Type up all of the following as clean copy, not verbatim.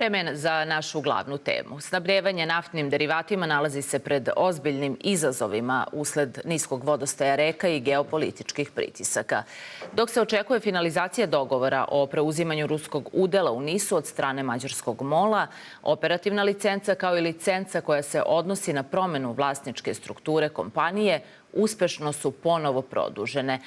Vreme za našu glavnu temu. Snabdevanje naftnim derivatima nalazi se pred ozbiljnim izazovima usled niskog vodostaja reka i geopolitičkih pritisaka. Dok se očekuje finalizacija dogovora o preuzimanju ruskog udela u NIS-u od strane mađarskog MOL-a, operativna licenca kao i licenca koja se odnosi na promenu vlasničke strukture kompanije uspešno su ponovo produžene.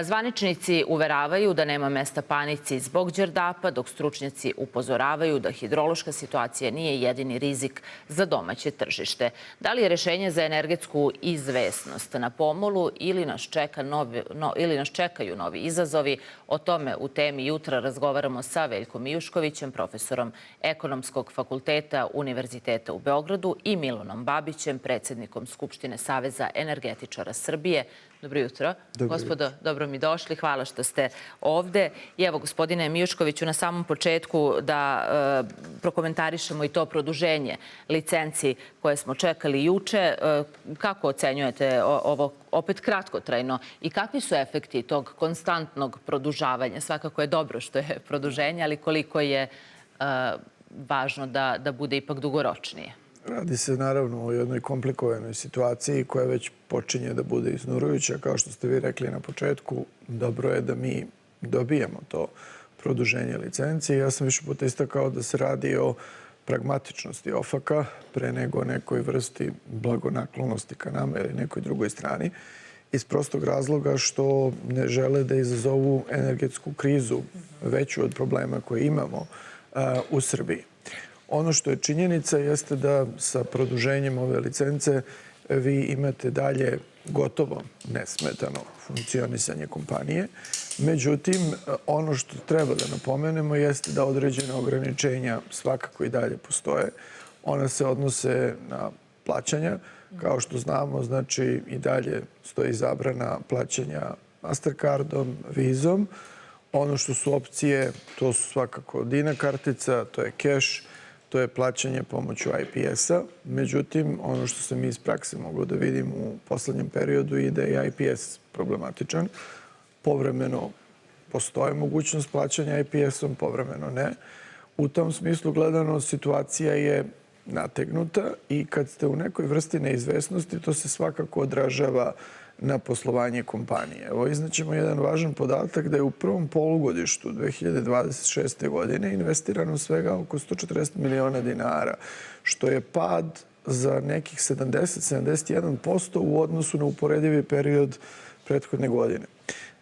Zvaničnici uveravaju da nema mesta panici zbog Đerdapa, dok stručnjaci upozoravaju da hidrološka situacija nije jedini rizik za domaće tržište. Da li je rešenje za energetsku izvesnost na pomolu ili nas čekaju novi izazovi? O tome u temi jutra razgovaramo sa Veljkom Mijuškovićem, profesorom Ekonomskog fakulteta Univerziteta u Beogradu i Milanom Babićem, predsjednikom Skupštine Saveza energetičara Srbije. Dobro jutro. Gospodo, dobro mi došli. Hvala što ste ovde. I evo, gospodine Mijuškoviću, na samom početku da prokomentarišemo i to produženje licenci koje smo čekali juče. Kako ocenjujete ovo opet kratkotrajno i kakvi su efekti tog konstantnog produžavanja? Svakako je dobro što je produženje, ali koliko je važno da bude ipak dugoročnije? Radi se naravno o jednoj komplikovanoj situaciji koja već počinje da bude iznurujuća. Kao što ste vi rekli na početku, dobro je da mi dobijemo to produženje licencije. Ja sam više puta istakao da se radi o pragmatičnosti OFAC-a pre nego nekoj vrsti blagonaklonosti ka nama ili nekoj drugoj strani. Iz prostog razloga što ne žele da izazovu energetsku krizu veću od problema koje imamo u Srbiji. Ono što je činjenica jeste da sa produženjem ove licence vi imate dalje gotovo nesmetano funkcionisanje kompanije. Međutim, ono što treba da napomenemo jeste da određene ograničenja svakako i dalje postoje. Ona se odnose na plaćanja. Kao što znamo, znači i dalje stoji zabrana plaćanja Mastercardom, vizom. Ono što su opcije, to su svakako Dina kartica, to je keš, to je plaćanje pomoću IPS-a. Međutim, ono što sam iz prakse mogao da vidim u poslednjem periodu je da je IPS problematičan. Povremeno postoje mogućnost plaćanja IPS-om, povremeno ne. U tom smislu gledano situacija je nategnuta i kad ste u nekoj vrsti neizvesnosti, to se svakako odražava na poslovanje kompanije. Evo, iznaćemo jedan važan podatak da je u prvom polugodištu 2026. godine investirano svega oko 140 miliona dinara, što je pad za nekih 70-71% u odnosu na uporedivi period prethodne godine.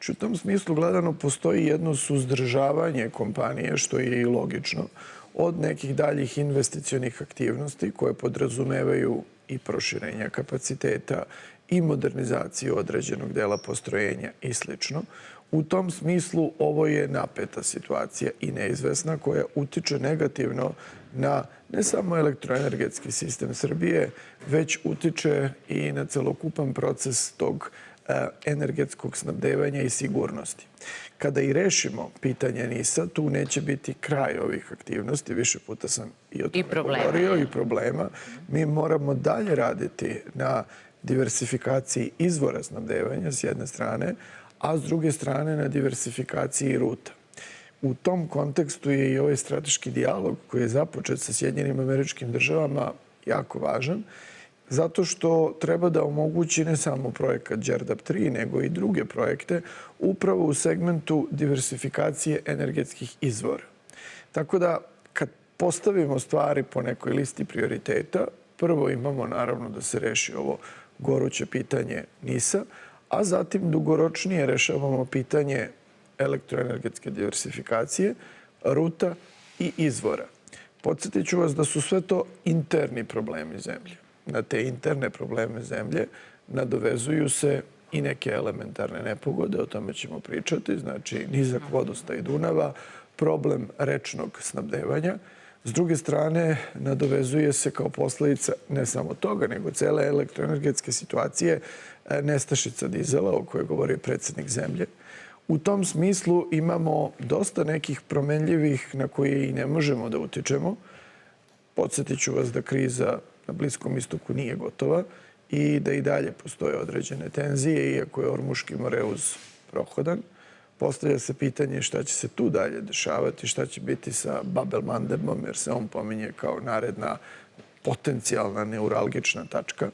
U tom smislu gledano postoji jedno suzdržavanje kompanije, što je i logično, od nekih daljih investicionih aktivnosti koje podrazumevaju i proširenja kapaciteta i modernizaciju određenog dela postrojenja i sl. U tom smislu ovo je napeta situacija i neizvesna koja utiče negativno na ne samo elektroenergetski sistem Srbije, već utiče i na celokupan proces tog energetskog snabdevanja i sigurnosti. Kada i rešimo pitanje NIS-a, tu neće biti kraj ovih aktivnosti. Više puta sam i o tome govorio i problema. Mi moramo dalje raditi na diversifikaciji izvora snabdevanja s jedne strane, a s druge strane na diversifikaciji ruta. U tom kontekstu je i ovaj strateški dijalog koji je započet sa Sjedinjenim Američkim Državama jako važan, zato što treba da omogući ne samo projekat Đerdap 3, nego i druge projekte upravo u segmentu diversifikacije energetskih izvora. Tako da, kad postavimo stvari po nekoj listi prioriteta, prvo imamo naravno da se reši ovo goruće pitanje NIS-a, a zatim dugoročnije rešavamo pitanje elektroenergetske diversifikacije, ruta i izvora. Podsjetit ću vas da su sve to interni problemi zemlje. Na te interne probleme zemlje nadovezuju se i neke elementarne nepogode, o tome ćemo pričati, znači nizak vodostaj Dunava, problem rečnog snabdevanja. S druge strane, nadovezuje se kao posledica ne samo toga, nego cele elektroenergetske situacije nestašica dizela, o kojoj govori predsjednik zemlje. U tom smislu imamo dosta nekih promenljivih na koje i ne možemo da utičemo. Podsjetit ću vas da kriza na Bliskom istoku nije gotova i da i dalje postoje određene tenzije, iako je Ormuški Moreuz prohodan. Postavlja se pitanje šta će se tu dalje dešavati, šta će biti sa Babelmandebom, jer se on pominje kao naredna potencijalna neuralgična tačka.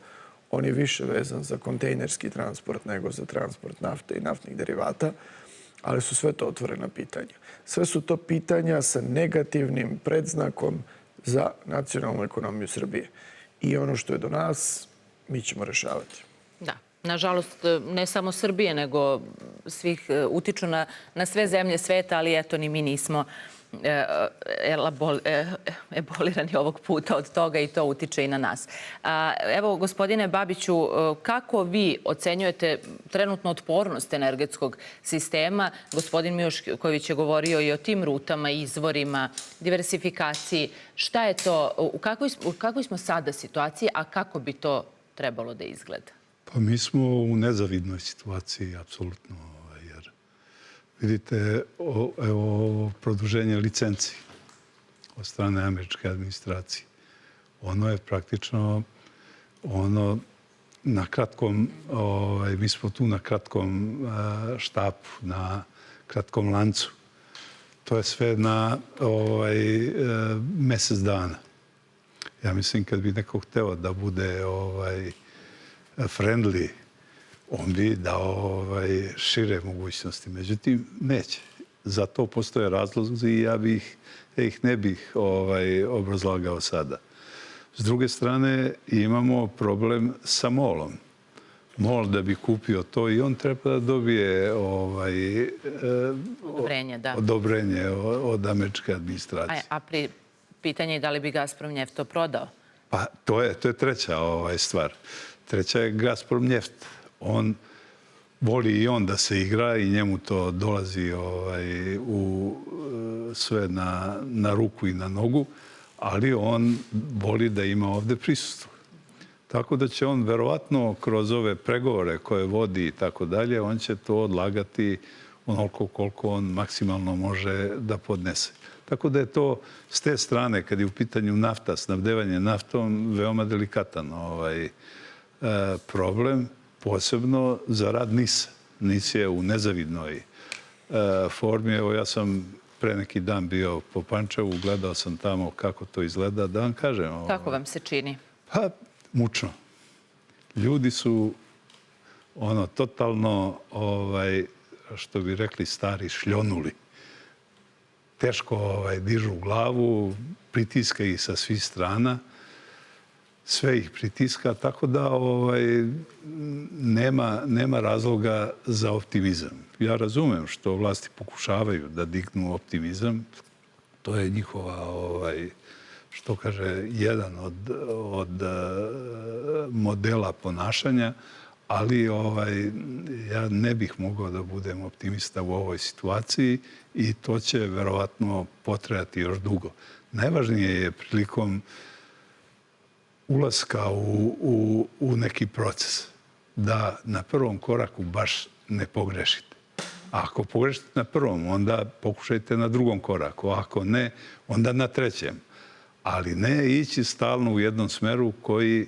On je više vezan za kontejnerski transport nego za transport nafte i naftnih derivata, ali su sve to otvorena pitanja. Sve su to pitanja sa negativnim predznakom za nacionalnu ekonomiju Srbije. I ono što je do nas, mi ćemo rešavati. Da. Nažalost, ne samo Srbije, nego svih utiču na sve zemlje sveta, ali eto, ni mi nismo ebolirani ovog puta od toga i to utiče i na nas. Evo, gospodine Babiću, kako vi ocenjujete trenutno otpornost energetskog sistema? Gospodin Mišković je govorio i o tim rutama, izvorima, diversifikaciji. Šta je to, u kakvoj smo sada situaciji, a kako bi to trebalo da izgleda? Pa mi smo u nezavidnoj situaciji, apsolutno. Jer vidite, evo produženje licenci od strane američke administracije. Ono je praktično na kratkom, mi smo tu na kratkom štapu, na kratkom lancu. To je sve na mesec dana. Ja mislim kad bi neko hteo da bude friendly, on bi dao šire mogućnosti. Međutim, neće. Za to postoje razlozi i ja ih ne bih obrazlagao sada. S druge strane, imamo problem sa MOL-om. MOL da bi kupio to i on treba da dobije odobrenje od američke administracije. A pitanje je da li bi Gazprom njeft to prodao? Pa to je treća stvar. Treća je Gazprom njeft. On voli i on da se igra i njemu to dolazi sve na ruku i na nogu, ali on voli da ima ovde prisustvo. Tako da će on verovatno kroz ove pregovore koje vodi i tako dalje, on će to odlagati onoliko koliko on maksimalno može da podnese. Tako da je to s te strane, kad je u pitanju nafta, snabdevanje naftom, veoma delikatan problem, posebno za rad NIS-a. NIS je u nezavidnoj formi. Evo, ja sam pre neki dan bio po Pančevu, gledao sam tamo kako to izgleda. Da vam kažem... Kako vam se čini? Pa, mučno. Ljudi su totalno, što bi rekli stari, šljonuli. Teško dižu glavu, pritiska ih sa svih strana. Sve ih pritiska, tako da nema razloga za optimizam. Ja razumem što vlasti pokušavaju da dignu optimizam. To je njihova, što kaže, jedan od modela ponašanja, ali ja ne bih mogao da budem optimista u ovoj situaciji i to će verovatno potrajati još dugo. Najvažnije je prilikom ulaska u neki proces da na prvom koraku baš ne pogrešite. A ako pogrešite na prvom, onda pokušajte na drugom koraku. Ako ne, onda na trećem. Ali ne ići stalno u jednom smeru koji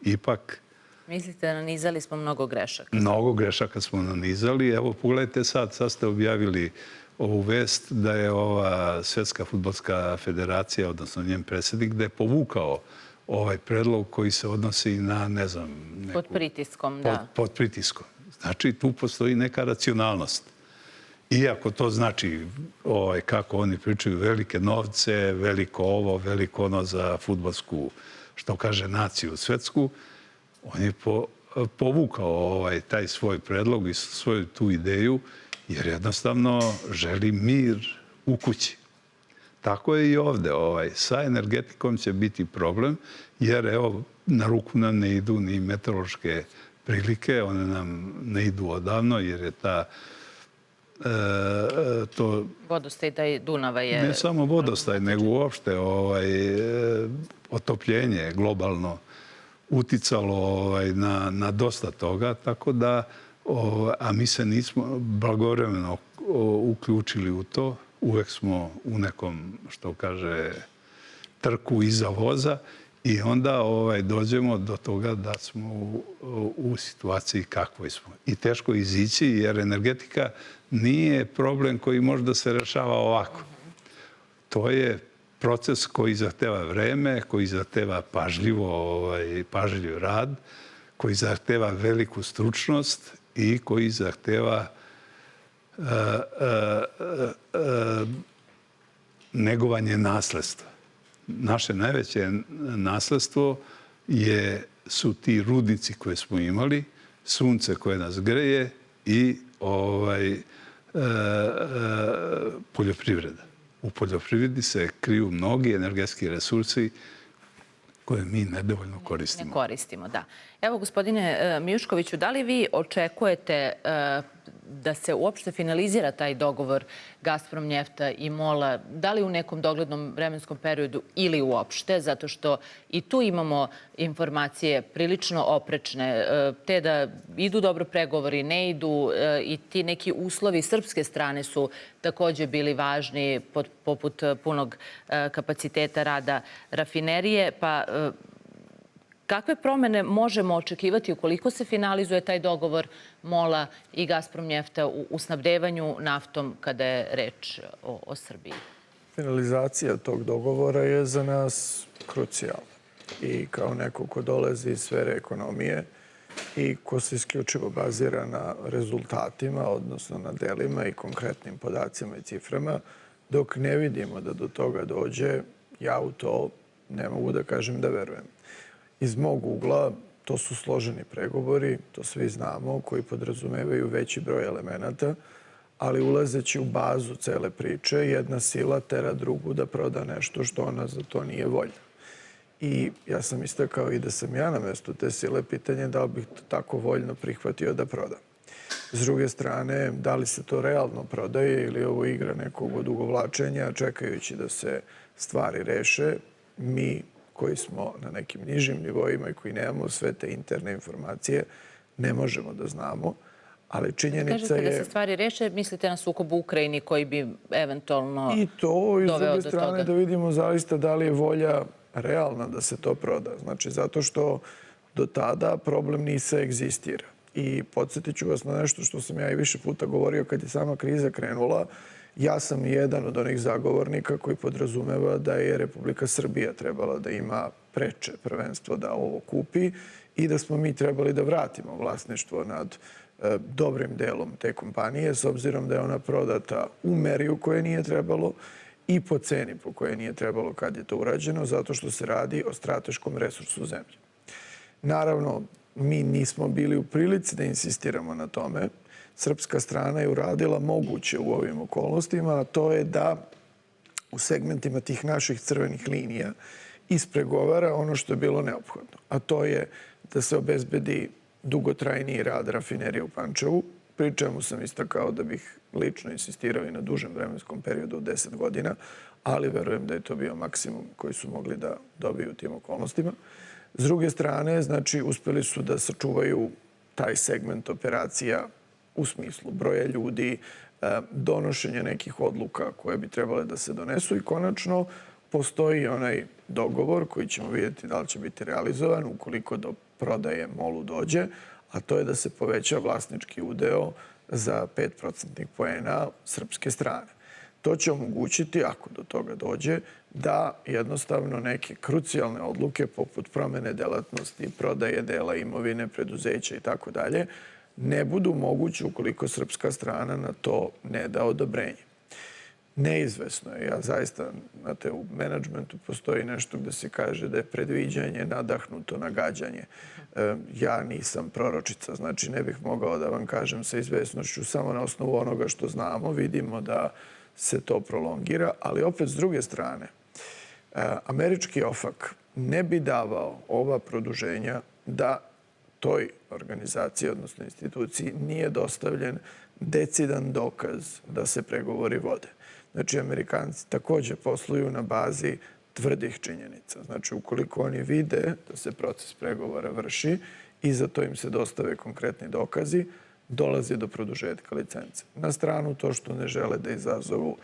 ipak... Mislite, nanizali smo mnogo grešaka? Mnogo grešaka smo nanizali. Evo, pogledajte sad ste objavili ovu vest da je ova Svetska fudbalska federacija, odnosno njen predsjednik, da je povukao ovaj predlog koji se odnosi na, ne znam... Pod pritiskom, da. Pod pritiskom. Znači, tu postoji neka racionalnost. Iako to znači, kako oni pričaju, velike novce, veliko ovo, veliko ono za fudbalsku, što kaže, naciju svetsku, on je povukao taj svoj predlog i svoju tu ideju, jer jednostavno želi mir u kući. Tako je i ovde. Sa energetikom će biti problem, jer evo, na ruku nam ne idu ni meteorološke prilike, one nam ne idu odavno, jer je to... Vodostaj Dunava je... Ne samo vodostaj, nego uopšte otopljenje globalno uticalo na dosta toga, tako da, a mi se nismo blagovremeno uključili u to. Uvek smo u nekom, što kaže, trku iza voza I onda dođemo do toga da smo u situaciji kakvoj smo. I teško izići jer energetika nije problem koji može da se rešava ovako. To je proces koji zahteva vreme, koji zahteva pažljiv rad, koji zahteva veliku stručnost i koji zahteva negovanje nasledstva. Naše najveće nasledstvo su ti rudnici koje smo imali, sunce koje nas greje i poljoprivreda. U poljoprivredi se kriju mnogi energetski resursi koje mi nedovoljno koristimo. Ne koristimo, da. Evo, gospodine Mijuškoviću, da li vi očekujete da se uopšte finalizira taj dogovor Gazprom njefta i MOL-a, da li u nekom doglednom vremenskom periodu ili uopšte, zato što i tu imamo informacije prilično oprečne, te da idu dobro pregovori, ne idu i ti neki uslovi srpske strane su takođe bili važni poput punog kapaciteta rada rafinerije, pa kakve promene možemo očekivati ukoliko se finalizuje taj dogovor MOL-a i Gazprom njefta u snabdevanju naftom kada je reč o Srbiji? Finalizacija tog dogovora je za nas krucijalna. I kao neko ko dolazi iz sfere ekonomije i ko se isključivo bazira na rezultatima, odnosno na delima i konkretnim podacima i ciframa, dok ne vidimo da do toga dođe, ja u to ne mogu da kažem da verujem. Iz mog ugla to su složeni pregovori, to svi znamo, koji podrazumevaju veći broj elemenata, ali ulazeći u bazu cele priče, jedna sila tera drugu da proda nešto što ona za to nije voljna. I ja sam istakao i da sam ja na mestu te sile, pitanje da li bih to tako voljno prihvatio da prodam. S druge strane, da li se to realno prodaje ili ovo igra nekog odugovlačenja, čekajući da se stvari reše, mi koji smo na nekim nižim nivoima i koji nemamo sve te interne informacije, ne možemo da znamo. Ali činjenica je... Kažete da se stvari reše, mislite na sukob u Ukrajini koji bi eventualno doveo do toga? I to, i s druge strane da vidimo zaista da li je volja realna da se to proda. Znači, zato što do tada problem ni se egzistira. I podsjetit ću vas na nešto što sam ja i više puta govorio kad je sama kriza krenula. Ja sam jedan od onih zagovornika koji podrazumeva da je Republika Srbija trebala da ima preče prvenstvo da ovo kupi i da smo mi trebali da vratimo vlasništvo nad dobrim delom te kompanije, s obzirom da je ona prodata u meri u koje nije trebalo i po ceni po koje nije trebalo kad je to urađeno, zato što se radi o strateškom resursu zemlje. Naravno, mi nismo bili u prilici da insistiramo na tome. Srpska strana je uradila moguće u ovim okolnostima, a to je da u segmentima tih naših crvenih linija ispregovara ono što je bilo neophodno. A to je da se obezbedi dugotrajniji rad rafinerije u Pančevu, pri čemu sam istakao da bih lično insistirao i na dužem vremenskom periodu od 10 godina, ali verujem da je to bio maksimum koji su mogli da dobiju u tim okolnostima. S druge strane, znači, uspeli su da sačuvaju taj segment operacija u smislu broja ljudi, donošenja nekih odluka koje bi trebale da se donesu i konačno postoji onaj dogovor koji ćemo vidjeti da li će biti realizovan ukoliko do prodaje MOL-u dođe, a to je da se poveća vlasnički udeo za 5% poena srpske strane. To će omogućiti, ako do toga dođe, da jednostavno neke krucijalne odluke poput promene delatnosti, prodaje dela imovine, preduzeća i tako dalje, ne budu moguće ukoliko srpska strana na to ne da odobrenje. Neizvesno je. Ja zaista, znate, u menadžmentu postoji nešto gde se kaže da je predviđanje nadahnuto nagađanje. Ja nisam proročica, znači ne bih mogao da vam kažem sa izvesnošću samo na osnovu onoga što znamo. Vidimo da se to prolongira, ali opet s druge strane, američki OFAC ne bi davao ova produženja da toj organizaciji, odnosno instituciji, nije dostavljen decidan dokaz da se pregovori vode. Znači, Amerikanci takođe posluju na bazi tvrdih činjenica. Znači, ukoliko oni vide da se proces pregovora vrši i za to im se dostave konkretni dokazi, dolazi do produžetka licence. Na stranu to što ne žele da izazovu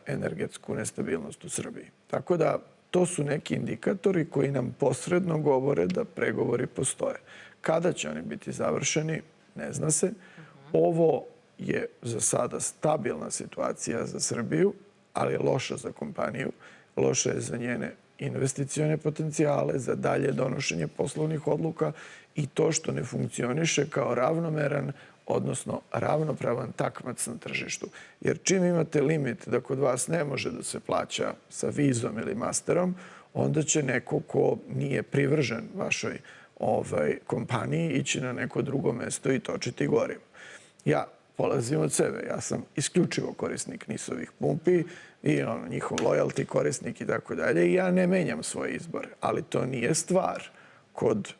energetsku nestabilnost u Srbiji. Tako da To su neki indikatori koji nam posredno govore da pregovori postoje. Kada će oni biti završeni, ne zna se. Ovo je za sada stabilna situacija za Srbiju, ali je loša za kompaniju. Loša je za njene investicione potencijale, za dalje donošenje poslovnih odluka i to što ne funkcioniše kao ravnomeran, odnosno ravnopravan takmac na tržištu. Jer čim imate limit da kod vas ne može da se plaća sa vizom ili masterom, onda će neko ko nije privržen vašoj kompaniji ići na neko drugo mesto i točiti gorivo. Ja polazim od sebe. Ja sam isključivo korisnik NIS-ovih pumpi i njihov lojalti korisnik i tako dalje. I ja ne menjam svoj izbor, ali to nije stvar kod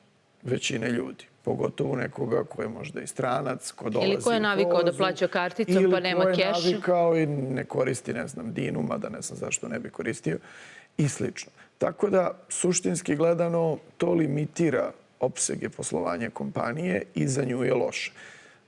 većine ljudi. Pogotovo nekoga ko je možda i stranac, ko dolazi u ili ko je navikao da plaća karticom pa nema keš. Ili ko je navikao i ne koristi, ne znam, Dinu, mada ne znam zašto ne bi koristio i slično. Tako da, suštinski gledano, to limitira opsege poslovanja kompanije i za nju je loše.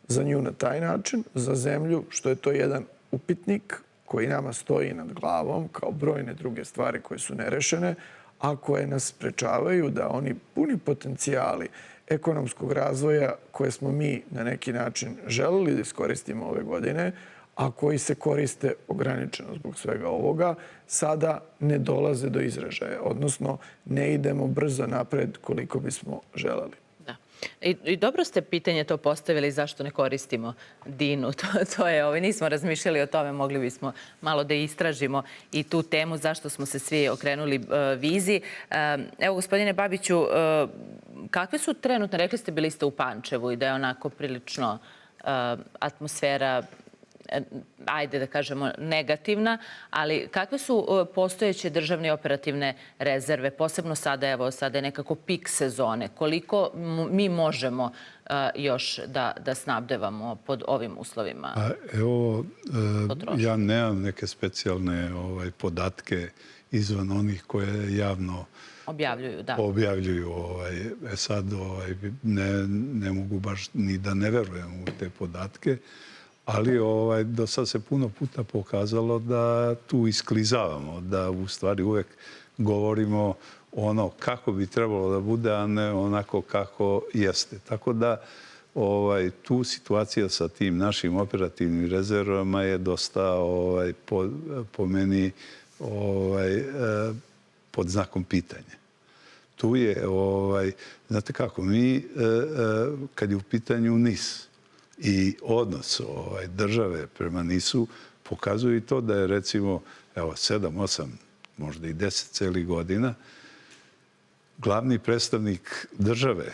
Za nju na taj način, za zemlju, što je to jedan upitnik koji nama stoji nad glavom, kao brojne druge stvari koje su nerešene, a koje nas sprečavaju da oni puni potencijali ekonomskog razvoja koje smo mi na neki način želeli da iskoristimo ove godine, a koji se koriste ograničeno zbog svega ovoga, sada ne dolaze do izražaja. Odnosno, ne idemo brzo napred koliko bismo želeli. Da. I dobro ste pitanje to postavili zašto ne koristimo Dinu. To je, nismo razmišljali o tome, mogli bismo malo da istražimo i tu temu zašto smo se svi okrenuli vizi. Evo, gospodine Babiću, kakve su trenutno, rekli ste, bili ste u Pančevu i da je onako prilično atmosfera, ajde da kažemo, negativna, ali kakve su postojeće državne operativne rezerve, posebno sada, evo, sada je nekako pik sezone. Koliko mi možemo još da snabdevamo pod ovim uslovima? Evo, ja nemam neke specijalne podatke izvan onih koje javno objavljuju, da. Objavljuju. Sad ne mogu baš ni da ne verujem u te podatke, ali do sad se puno puta pokazalo da tu isklizavamo, da u stvari uvek govorimo ono kako bi trebalo da bude, a ne onako kako jeste. Tako da tu situacija sa tim našim operativnim rezervama je dosta po meni pod znakom pitanja. Tu je, znate kako, mi kad je u pitanju NIS i odnos države prema NIS-u, pokazuje i to da je recimo 7, 8, možda i 10 celih godina glavni predstavnik države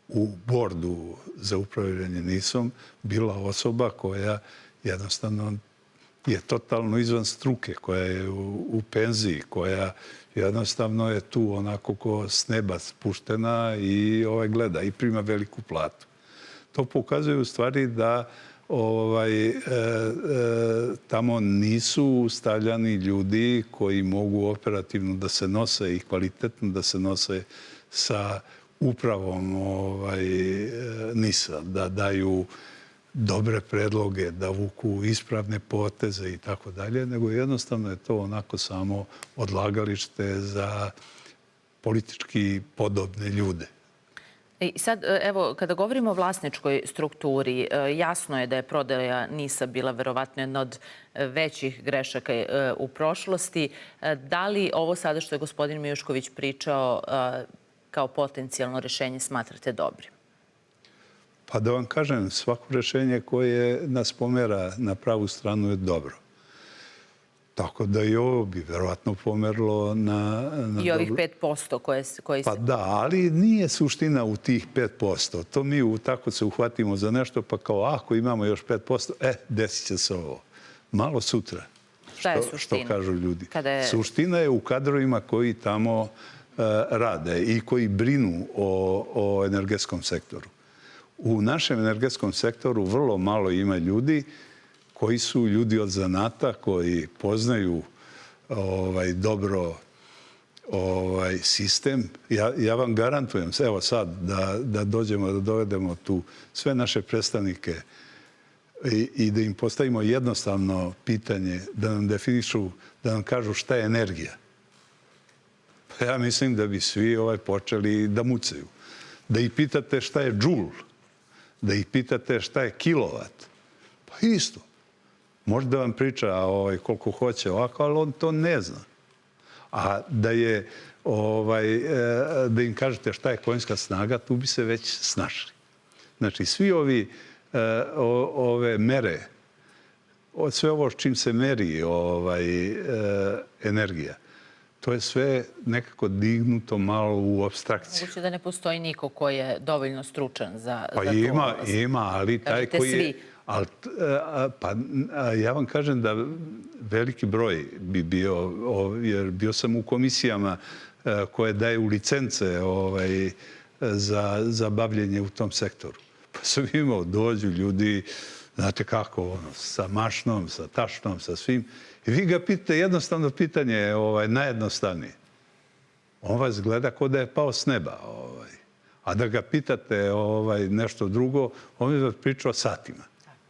u bordu za upravljanje NIS-om bila osoba koja jednostavno je totalno izvan struke, koja je u penziji, koja jednostavno je tu onako ko s neba spuštena i gleda i prima veliku platu. To pokazuje u stvari da tamo nisu stavljani ljudi koji mogu operativno da se nose i kvalitetno da se nose sa upravom NIS-a, da daju dobre predloge, da vuku ispravne poteze i tako dalje, nego jednostavno je to onako samo odlagalište za politički podobne ljude. I sad, evo, kada govorimo o vlasničkoj strukturi, jasno je da je prodaja NIS-a bila verovatno jedna od većih grešaka u prošlosti. Da li ovo sada što je gospodin Mijušković pričao kao potencijalno rešenje smatrate dobrim? Pa da vam kažem, svako rešenje koje nas pomera na pravu stranu je dobro. Tako da i ovo bi verovatno pomerlo na... I ovih 5% koji se... Pa da, ali nije suština u tih 5%. To mi tako se uhvatimo za nešto, pa kao ako imamo još 5%, desit će se ovo. Malo sutra. Šta je suština? Što kažu ljudi. Suština je u kadrovima koji tamo rade i koji brinu o energetskom sektoru. U našem energetskom sektoru vrlo malo ima ljudi koji su ljudi od zanata, koji poznaju dobro sistem. Ja vam garantujem, evo sad, da dođemo, da dovedemo tu sve naše predstavnike i da im postavimo jednostavno pitanje, da nam definišu, da nam kažu šta je energija. ja mislim da bi svi počeli da mucaju. Da ih pitate šta je džul, da ih pitate šta je kilovat, pa isto. Može da vam priča koliko hoće ovako, ali on to ne zna. A da im kažete šta je konjska snaga, tu bi se već snašli. Znači, svi ove mere, sve ovo s čim se meri energija, to je sve nekako dignuto malo u apstrakciju. Moguće da ne postoji niko ko je dovoljno stručan za to. Pa ima, ali taj koji je... Pa ja vam kažem da veliki broj bi bio, jer bio sam u komisijama koje daju licence za bavljenje u tom sektoru. Pa sam imao, dođu ljudi, znate kako, sa mašnom, sa tašnom, sa svim. I vi ga pitate, jednostavno pitanje je najjednostavnije. On vas gleda kao da je pao s neba. A da ga pitate nešto drugo, on je vas pričao satima.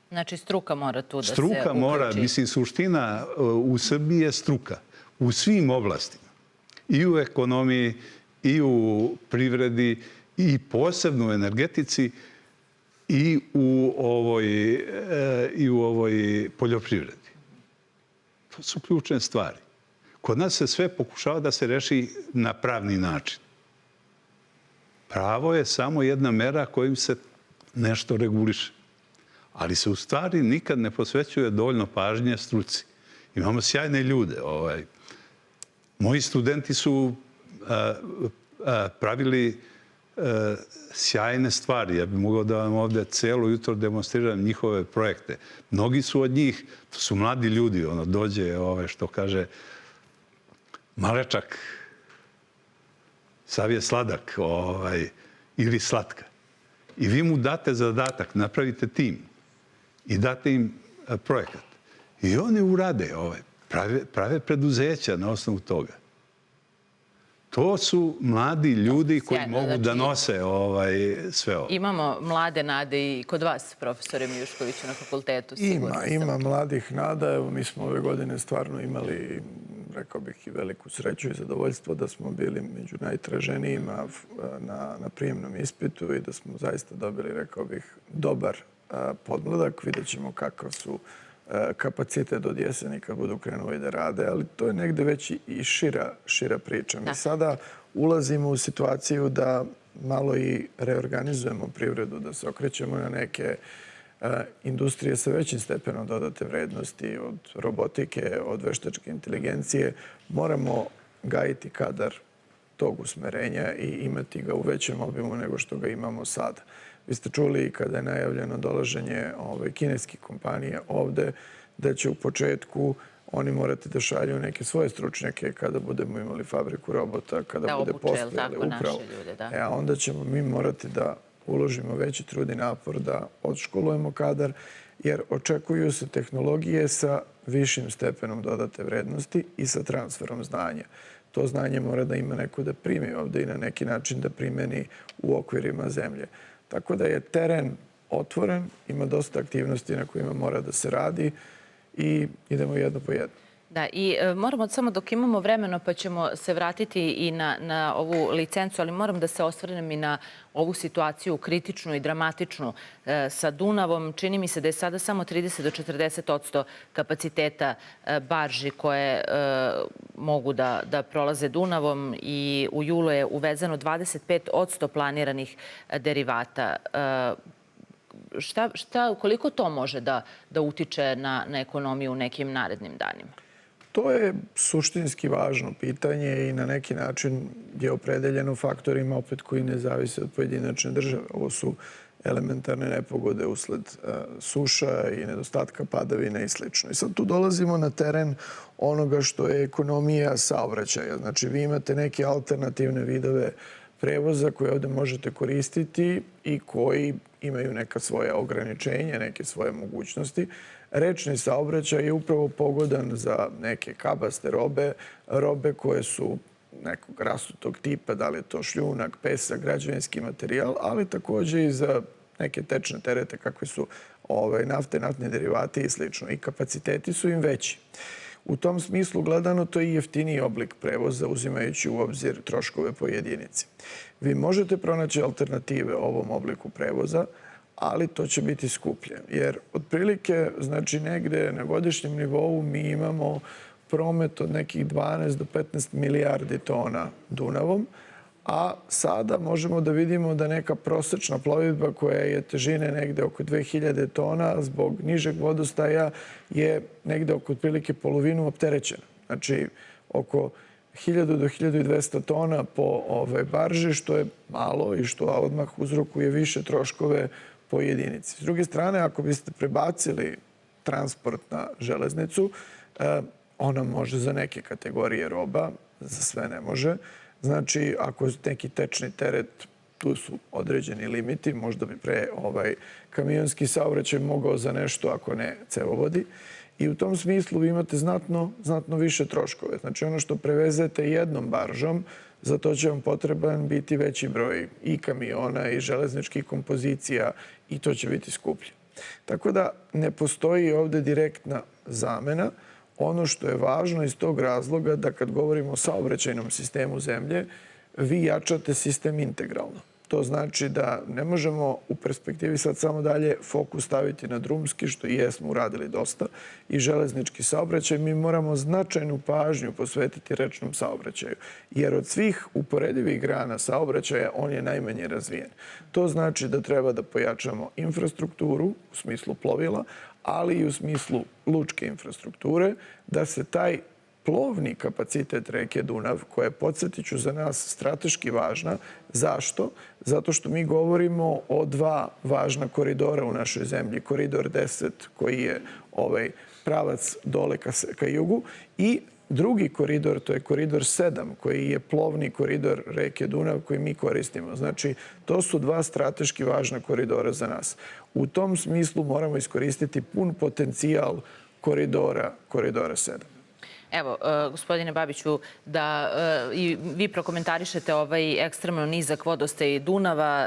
Znači, struka mora tu da se Struka uključi. mora, mislim, suština u Srbiji je struka. U svim oblastima. I u ekonomiji, i u privredi, i posebno u energetici, i u ovoj poljoprivredi. To su ključne stvari. Kod nas se sve pokušava da se reši na pravni način. Pravo je samo jedna mera kojim se nešto reguliše. Ali se u stvari nikad ne posvećuje dovoljno pažnje struci. Imamo sjajne ljude. Moji studenti su pravili sjajne stvari. Ja bih mogao da vam ovdje cijelo jutro demonstriram njihove projekte. Mnogi su od njih, to su mladi ljudi, dođe, što kaže, Malečak, sav je sladak ili slatka. I vi mu date zadatak, napravite tim i date im projekat. I oni urade, prave preduzeća na osnovu toga. To su mladi ljudi koji mogu da nose sve ovo. Imamo mlade nade i kod vas, profesore Mijuškoviću, na fakultetu. Ima mladih nada. Evo, mi smo ove godine stvarno imali, rekao bih, i veliku sreću i zadovoljstvo da smo bili među najtraženijima na prijemnom ispitu i da smo zaista dobili, rekao bih, dobar podmladak. Vidjet ćemo kakav su kapacitet od jeseni kad budu krenuli da rade, ali to je negde već i šira priča. Mi sada ulazimo u situaciju da malo i reorganizujemo privredu, da se okrećemo na neke industrije sa većim stepenom dodate vrednosti, od robotike, od veštačke inteligencije. Moramo gajiti kadar tog usmerenja i imati ga u većem obimu nego što ga imamo sada. Vi ste čuli kada je najavljeno dolaženje kineskih kompanija ovde, da će u početku oni morati da šalju neke svoje stručnjake kada budemo imali fabriku robota, kada bude postojali upravo. A onda ćemo mi morati da uložimo veći trud i napor da odškolujemo kadar, jer očekuju se tehnologije sa višim stepenom dodate vrednosti i sa transferom znanja. To znanje mora da ima neko da primi ovde i na neki način da primeni u okvirima zemlje. Tako da je teren otvoren, ima dosta aktivnosti na kojima mora da se radi i idemo jedno po jedno. Da, i moramo samo dok imamo vremena pa ćemo se vratiti i na ovu licencu, ali moram da se osvrnem i na ovu situaciju kritičnu i dramatičnu sa Dunavom. Čini mi se da je sada samo 30 do 40% kapaciteta barži koje mogu da prolaze Dunavom i u julu je uvezeno 25% planiranih derivata. Koliko to može da utiče na ekonomiju u nekim narednim danima? To je suštinski važno pitanje i na neki način je opredeljeno faktorima opet koji ne zavise od pojedinačne države. Ovo su elementarne nepogode usled suša i nedostatka padavina i sl. I sad tu dolazimo na teren onoga što je ekonomija saobraćaja. Znači, vi imate neke alternativne vidove prevoza koje ovde možete koristiti i koji imaju neka svoja ograničenja, neke svoje mogućnosti. Rečni saobraćaj je upravo pogodan za neke kabaste robe koje su nekog rasutog tipa, da li je to šljunak, pesak, građevinski materijal, ali takođe i za neke tečne terete kakve su nafte, naftni derivati i sl. I kapaciteti su im veći. U tom smislu gledano to je i jeftiniji oblik prevoza uzimajući u obzir troškove po jedinici. Vi možete pronaći alternative ovom obliku prevoza, ali to će biti skuplje. Jer otprilike, znači negde na godišnjem nivou mi imamo promet od nekih 12 do 15 milijardi tona Dunavom, a sada možemo da vidimo da neka prosečna plovidba koja je težine negde oko 2000 tona zbog nižeg vodostaja je negde oko otprilike polovinu opterećena. Znači oko 1000 do 1200 tona po barži, što je malo i što odmah uzrokuje više troškove po jedinici. S druge strane, ako biste prebacili transport na železnicu, ona može za neke kategorije roba, za sve ne može. Znači, ako je neki tečni teret, tu su određeni limiti, možda bi pre kamionski saobraćaj mogao za nešto, ako ne cevovodi. I u tom smislu vi imate znatno više troškove. Znači, ono što prevezete jednom baržom, za to će vam potreban biti veći broj i kamiona i železničkih kompozicija i to će biti skuplje. Tako da ne postoji ovde direktna zamena. Ono što je važno iz tog razloga da kad govorimo o saobraćajnom sistemu zemlje, vi jačate sistem integralno. To znači da ne možemo u perspektivi sad samo dalje fokus staviti na drumski, što i jesmo uradili dosta, i železnički saobraćaj. Mi moramo značajnu pažnju posvetiti rečnom saobraćaju, jer od svih uporedivih grana saobraćaja on je najmanje razvijen. To znači da treba da pojačamo infrastrukturu u smislu plovila, ali i u smislu lučke infrastrukture, da se taj plovni kapacitet reke Dunav, koja je, podsjetiću, za nas strateški važna. Zašto? Zato što mi govorimo o dva važna koridora u našoj zemlji. Koridor 10, koji je pravac dole ka jugu, i drugi koridor, to je koridor 7, koji je plovni koridor reke Dunav koji mi koristimo. Znači, to su dva strateški važna koridora za nas. U tom smislu moramo iskoristiti pun potencijal koridora 7. Evo, gospodine Babiću, da i vi prokomentarišete ovaj ekstremno nizak vodostaj Dunava,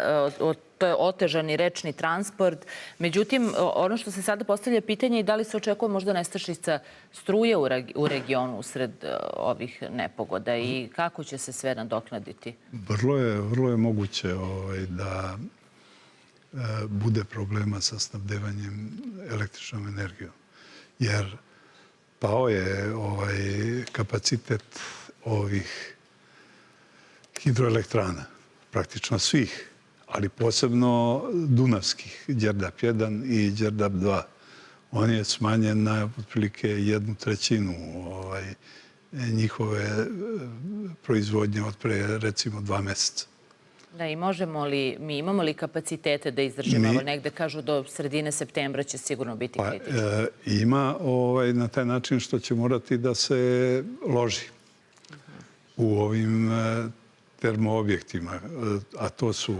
to je otežani rečni transport. Međutim, ono što se sada postavlja pitanje je da li se očekuje možda nestašica struje u regionu usred ovih nepogoda i kako će se sve nadoknaditi? Vrlo je moguće da bude problema sa snabdevanjem električnom energijom. Jer pao je kapacitet ovih hidroelektrana, praktično svih, ali posebno dunavskih, Đerdap 1 i Đerdap 2. On je smanjen na otprilike 1/3 njihove proizvodnje od pre, recimo, 2 meseca. Da, i mi imamo li kapacitete da izdržimo? Evo, negde kažu do sredine septembra će sigurno biti kritično. Ima na taj način što će morati da se loži u ovim termoobjektima, a to su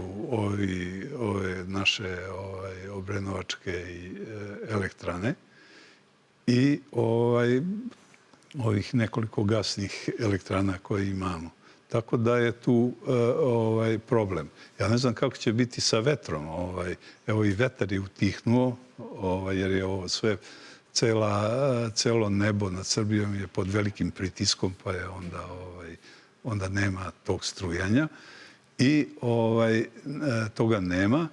ove naše obrenovačke elektrane i ovih nekoliko gasnih elektrana koje imamo. Tako da je tu problem. Ja ne znam kako će biti sa vetrom. Evo i vetar je utihnuo, jer je ovo sve, celo nebo nad Srbijom je pod velikim pritiskom, pa je onda nema tog strujanja. I toga nema,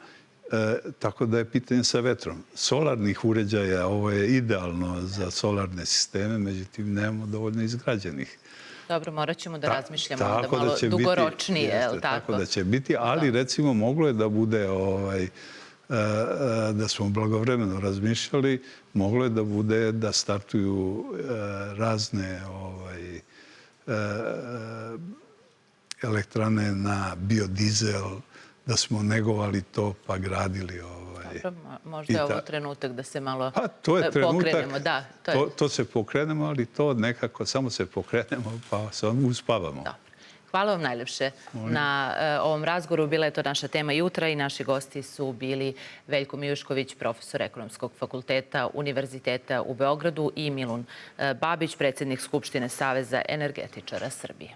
tako da je pitanje sa vetrom. Solarnih uređaja, ovo je idealno za solarne sisteme, međutim nemamo dovoljno izgrađenih. Dobro, morat ćemo da razmišljamo onda malo dugoročnije. Tako da će biti, ali recimo moglo je da bude, da smo blagovremeno razmišljali, moglo je da bude da startuju razne elektrane na biodizel, da smo negovali to pa gradili. Možda je ovo trenutak da se malo pokrenemo. To se pokrenemo, ali to nekako samo se pokrenemo pa se uspavamo. Hvala vam najlepše na ovom razgovoru. Bila je to naša tema jutra i naši gosti su bili Veljko Mijušković, profesor Ekonomskog fakulteta Univerziteta u Beogradu, i Milun Babić, predsjednik Skupštine Saveza energetičara Srbije.